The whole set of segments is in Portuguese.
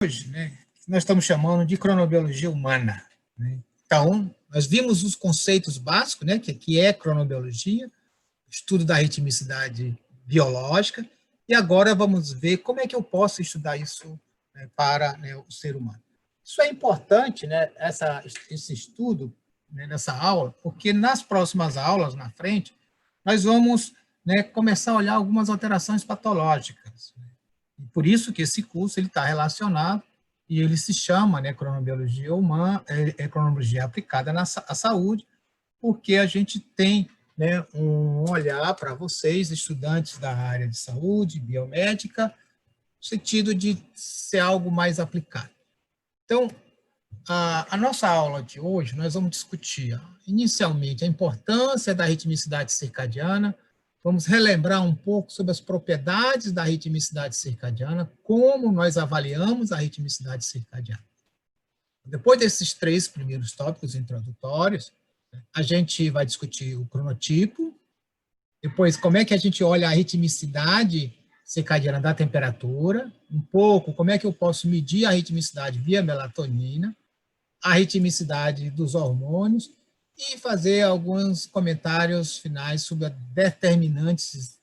Hoje, né, nós estamos chamando de cronobiologia humana, né? Então, nós vimos os conceitos básicos, né, que é cronobiologia, estudo da ritmicidade biológica, e agora vamos ver como é que eu posso estudar isso, né, para, né, o ser humano. Isso é importante, né, esse estudo, né, nessa aula, porque nas próximas aulas, na frente, nós vamos, né, começar a olhar algumas alterações patológicas. E por isso que esse curso está relacionado e ele se chama, né, cronobiologia humana, cronobiologia aplicada à saúde, porque a gente tem, né, um olhar para vocês, estudantes da área de saúde, biomédica, no sentido de ser algo mais aplicado. Então, a nossa aula de hoje, nós vamos discutir, inicialmente, a importância da ritmicidade circadiana, vamos relembrar um pouco sobre as propriedades da ritmicidade circadiana, como nós avaliamos a ritmicidade circadiana. Depois desses 3 primeiros tópicos introdutórios, a gente vai discutir o cronotipo, depois como é que a gente olha a ritmicidade circadiana da temperatura, um pouco como é que eu posso medir a ritmicidade via melatonina, a ritmicidade dos hormônios e fazer alguns comentários finais sobre os determinantes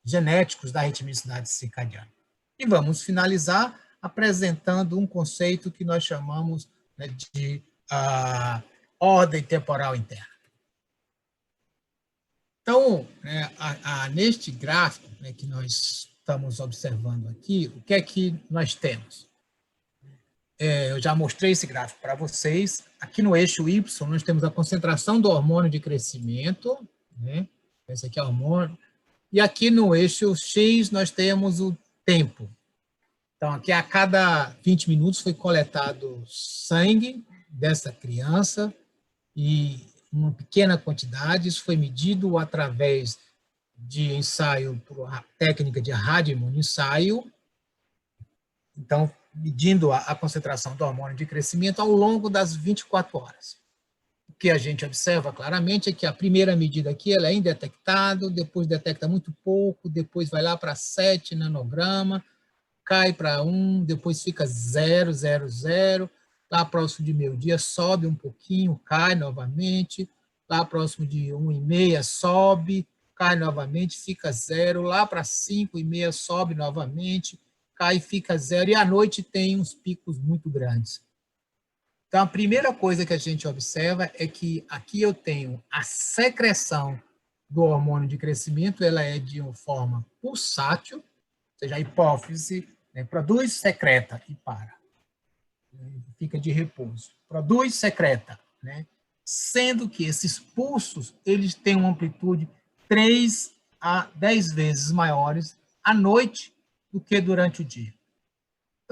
genéticos da ritmicidade circadiana. E vamos finalizar apresentando um conceito que nós chamamos, né, de ordem temporal interna. Então, né, neste gráfico, né, que nós estamos observando aqui, o que é que nós temos? Eu já mostrei esse gráfico para vocês. Aqui no eixo Y, nós temos a concentração do hormônio de crescimento, né? Esse aqui é o hormônio. E aqui no eixo X, nós temos o tempo. Então, aqui a cada 20 minutos foi coletado sangue dessa criança e uma pequena quantidade, isso foi medido através de ensaio por técnica de radioimunoensaio. Então, medindo a concentração do hormônio de crescimento ao longo das 24 horas. O que a gente observa claramente é que a primeira medida aqui ela é indetectável, depois detecta muito pouco, depois vai lá para 7 nanograma, cai para 1, depois fica 0, 0, 0, lá próximo de meio-dia sobe um pouquinho, cai novamente, lá próximo de 1,5 sobe, cai novamente, fica 0, lá para 5,5 sobe novamente, cai e fica 0, e à noite tem uns picos muito grandes. Então, a primeira coisa que a gente observa é que aqui eu tenho a secreção do hormônio de crescimento, ela é de uma forma pulsátil, ou seja, a hipófise, né, produz, secreta e para. Fica de repouso. Produz, secreta, né? Sendo que esses pulsos eles têm uma amplitude 3 a 10 vezes maiores à noite do que durante o dia.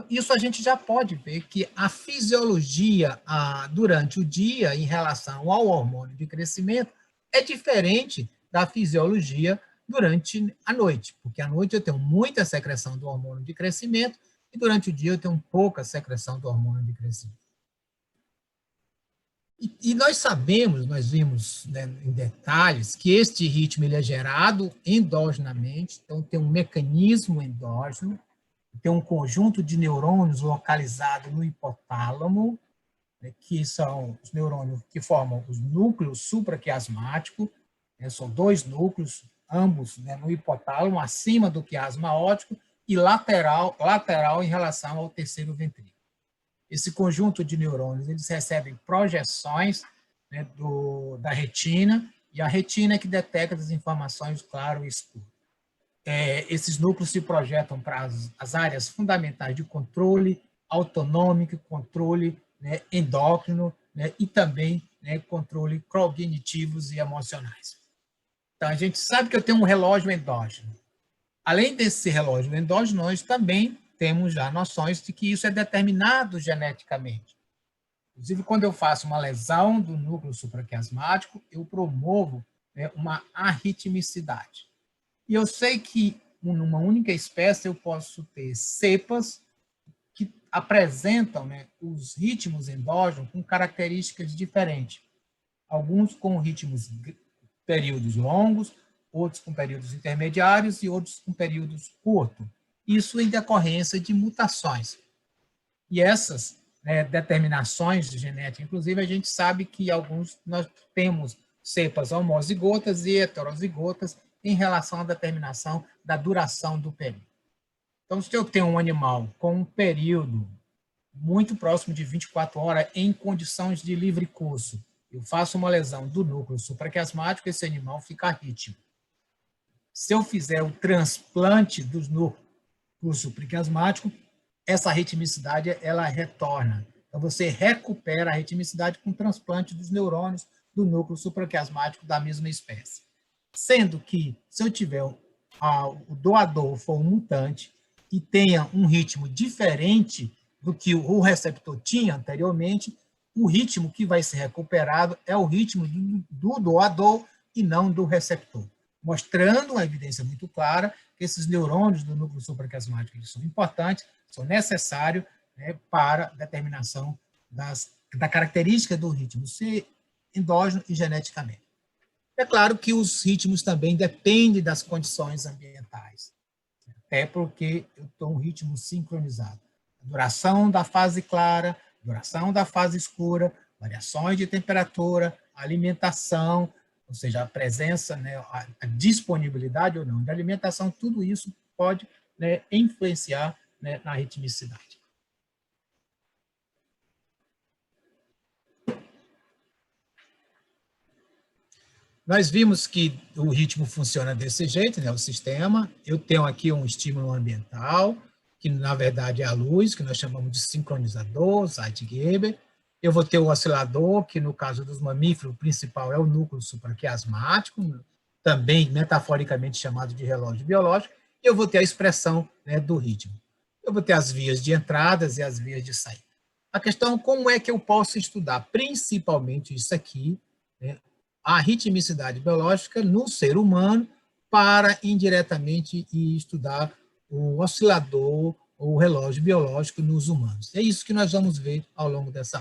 Isso a gente já pode ver que a fisiologia durante o dia em relação ao hormônio de crescimento é diferente da fisiologia durante a noite, porque à noite eu tenho muita secreção do hormônio de crescimento e durante o dia eu tenho pouca secreção do hormônio de crescimento. E nós sabemos, nós vimos, né, em detalhes, que este ritmo ele é gerado endogenamente, então tem um mecanismo endógeno, tem um conjunto de neurônios localizado no hipotálamo, né, que são os neurônios que formam os núcleos supraquiasmáticos, né, são 2 núcleos, ambos, né, no hipotálamo, acima do quiasma óptico, e lateral em relação ao terceiro ventrículo. Esse conjunto de neurônios, eles recebem projeções, né, da retina, e a retina é que detecta as informações claro e escuro. Esses núcleos se projetam para as áreas fundamentais de controle autonômico, controle, né, endócrino, né, e também, né, controle cognitivos e emocionais. Então, a gente sabe que eu tenho um relógio endógeno. Além desse relógio endógeno, nós também temos já noções de que isso é determinado geneticamente. Inclusive, quando eu faço uma lesão do núcleo supraquiasmático, eu promovo, né, uma arritmicidade. E eu sei que, numa única espécie, eu posso ter cepas que apresentam, né, os ritmos endógenos com características diferentes. Alguns com ritmos períodos longos, outros com períodos intermediários e outros com períodos curtos. Isso em decorrência de mutações. E essas, né, determinações de genética, inclusive, a gente sabe que nós temos cepas homozigotas e heterozigotas em relação à determinação da duração do período. Então, se eu tenho um animal com um período muito próximo de 24 horas em condições de livre curso, eu faço uma lesão do núcleo supraquiasmático, esse animal fica rítmico. Se eu fizer o transplante dos núcleos supraquiasmáticos, essa ritmicidade ela retorna. Então, você recupera a ritmicidade com o transplante dos neurônios do núcleo supraquiasmático da mesma espécie. Sendo que, se eu tiver o doador for um mutante e tenha um ritmo diferente do que o receptor tinha anteriormente, o ritmo que vai ser recuperado é o ritmo do doador e não do receptor, mostrando uma evidência muito clara que esses neurônios do núcleo supraquiasmático são importantes, são necessários, né, para a determinação da característica do ritmo, ser endógeno e geneticamente. É claro que os ritmos também dependem das condições ambientais, até porque eu estou um ritmo sincronizado. A duração da fase clara, duração da fase escura, variações de temperatura, alimentação, ou seja, a presença, né, a disponibilidade ou não de alimentação, tudo isso pode, né, influenciar, né, na ritmicidade. Nós vimos que o ritmo funciona desse jeito, né, o sistema. Eu tenho aqui um estímulo ambiental, que na verdade é a luz, que nós chamamos de sincronizador, Zeitgeber. Eu vou ter o oscilador, que no caso dos mamíferos, o principal é o núcleo supraquiasmático, também metaforicamente chamado de relógio biológico. E eu vou ter a expressão, né, do ritmo. Eu vou ter as vias de entradas e as vias de saída. A questão é como é que eu posso estudar, principalmente isso aqui, né, a ritmicidade biológica no ser humano para indiretamente estudar o oscilador ou o relógio biológico nos humanos. É isso que nós vamos ver ao longo dessa